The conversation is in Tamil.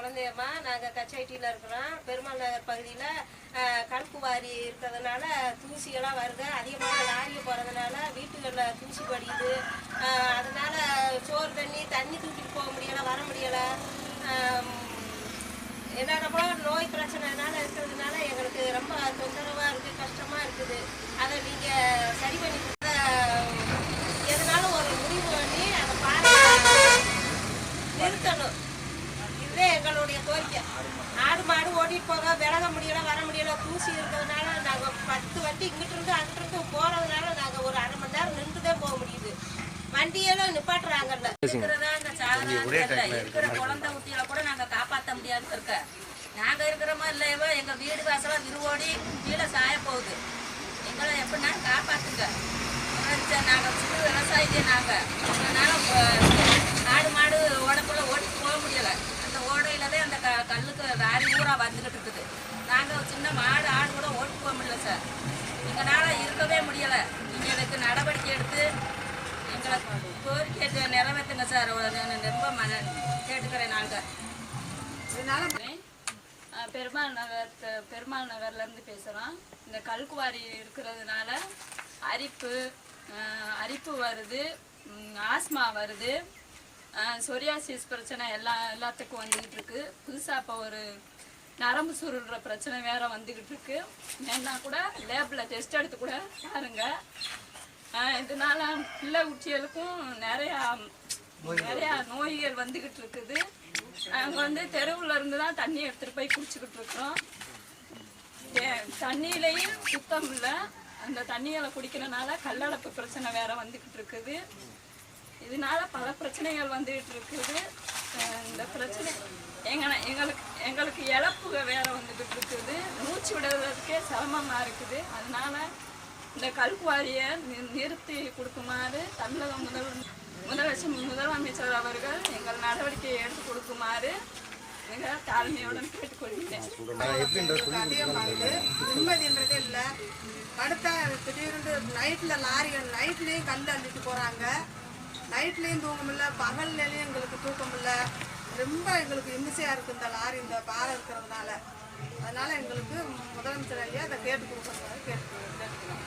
குழந்தையம்மா. நாங்கள் கச்சைட்டியில் இருக்கிறோம். பெருமாள் நகர் பகுதியில் கல்குவாரி இருக்கிறதுனால தூசியெல்லாம் வருது. அதிகமான லாரியை போகிறதுனால வீட்டுகளில் தூசி படியுது. அதனால் சோறு தண்ணி தூக்கிட்டு போக முடியலை, வர முடியலை. என்னென்ன போல நோய் பிரச்சனைனால இருக்கிறதுனால எங்களுக்கு ரொம்ப தொந்தரவாக இருக்குது, கஷ்டமாக இருக்குது. அதை நீங்கள் சரி பண்ணி எதனாலும் ஒரு முடிவு பண்ணி அதை நிறுத்தணும். இதுவே எங்களுடைய கோரிக்கை. ஆடு மாடு ஓட்டிட்டு போக விலக முடியல, வர முடியல. தூசி இருக்கிறதுனால நாங்கள் 10 வண்டி இங்கிட்டு இருந்து அங்கிட்டு போறதுனால நாங்கள் ஒரு அரை மணி நேரம் நின்றுதான் போக முடியுது. வண்டியெல்லாம் நிப்பாட்டுறாங்கல்ல. இருக்கிற குழந்தை குட்டிகளை கூட நாங்க காப்பாற்ற முடியாது இருக்க. நாங்க இருக்கிறோமோ இல்லையவோ எங்க வீடு வாசலாம் விருவோடி கீழே சாய போகுது. எங்களை எப்படின்னா காப்பாத்துங்க. நாங்க சிறு விவசாயிதே நாங்க. அதனால ஆடு மாடு ஓடக்குள்ள ஓட்டிட்டு போக முடியல. அந்த ஓடையில தான் அந்த கல்லுக்கு ராரி ஊரா வந்துகிட்டு இருக்குது. நாங்க சின்ன மாடு ஆடு கூட ஓட்டு போக முடியல சார். எங்களால இருக்கவே முடியல. நீங்க எனக்கு நடவடிக்கை எடுத்து எங்களை கோரிக்கை நிறைவேற்றுங்க சார். ரொம்ப கேட்டுக்கிறேன். நாங்கள் பெருமாள் நகர்லேருந்து பேசுகிறோம். இந்த கல்குவாரி இருக்கிறதுனால அரிப்பு வருது, ஆஸ்மா வருது, சொரியாசிஸ் பிரச்சனை எல்லாத்துக்கும் வந்துக்கிட்டு இருக்கு. புதுசாக இப்போ ஒரு நரம்பு சுருள்ற பிரச்சனை வேற வந்துக்கிட்டு இருக்கு. வேணா கூட லேபில் டெஸ்ட் எடுத்து கூட பாருங்க. இதனால பிள்ளை குட்டிகளுக்கும் நிறையா நோய்கள் வந்துக்கிட்டு இருக்குது. நாங்கள் வந்து தெருவில் இருந்து தான் தண்ணி எடுத்துகிட்டு போய் குடிச்சுக்கிட்டு இருக்கிறோம். தண்ணியிலையும் சுத்தம் இல்லை. அந்த தண்ணிகளை குடிக்கிறதுனால கல்லடைப்பு பிரச்சனை வேற வந்துக்கிட்டு இருக்குது. இதனால பல பிரச்சனைகள் வந்துக்கிட்டு இருக்குது. இந்த பிரச்சனை எங்களுக்கு இழப்புக வேற வந்துக்கிட்டு இருக்குது. மூச்சு விடுறதுக்கே சிரமமாக இருக்குது. அதனால இந்த கல்குவாரியை நிறுத்தி கொடுக்குமாறு தமிழக முதலமைச்சர் அவர்கள் எங்கள் நடவடிக்கையை எடுத்து கொடுக்குமாறு மிக தாழ்மையுடன் கேட்டுக்கொள்கிறேன். நிம்மதின்றதே இல்லை. படுத்தா திடீர்னு நைட்டில் லாரிகள் நைட்லேயும் கல் அள்ளிட்டு போகிறாங்க. நைட்லேயும் தூங்க முடியல, பகல்லையும் எங்களுக்கு தூக்கம் இல்லை. ரொம்ப எங்களுக்கு இம்சையாக இருக்குது இந்த லாரி இந்த பாறை இருக்கிறதுனால. அதனால் எங்களுக்கு முதலமைச்சர் ஐயா அதை கேட்டு கொடுக்குறாங்க கேட்டுக்கிறோம்.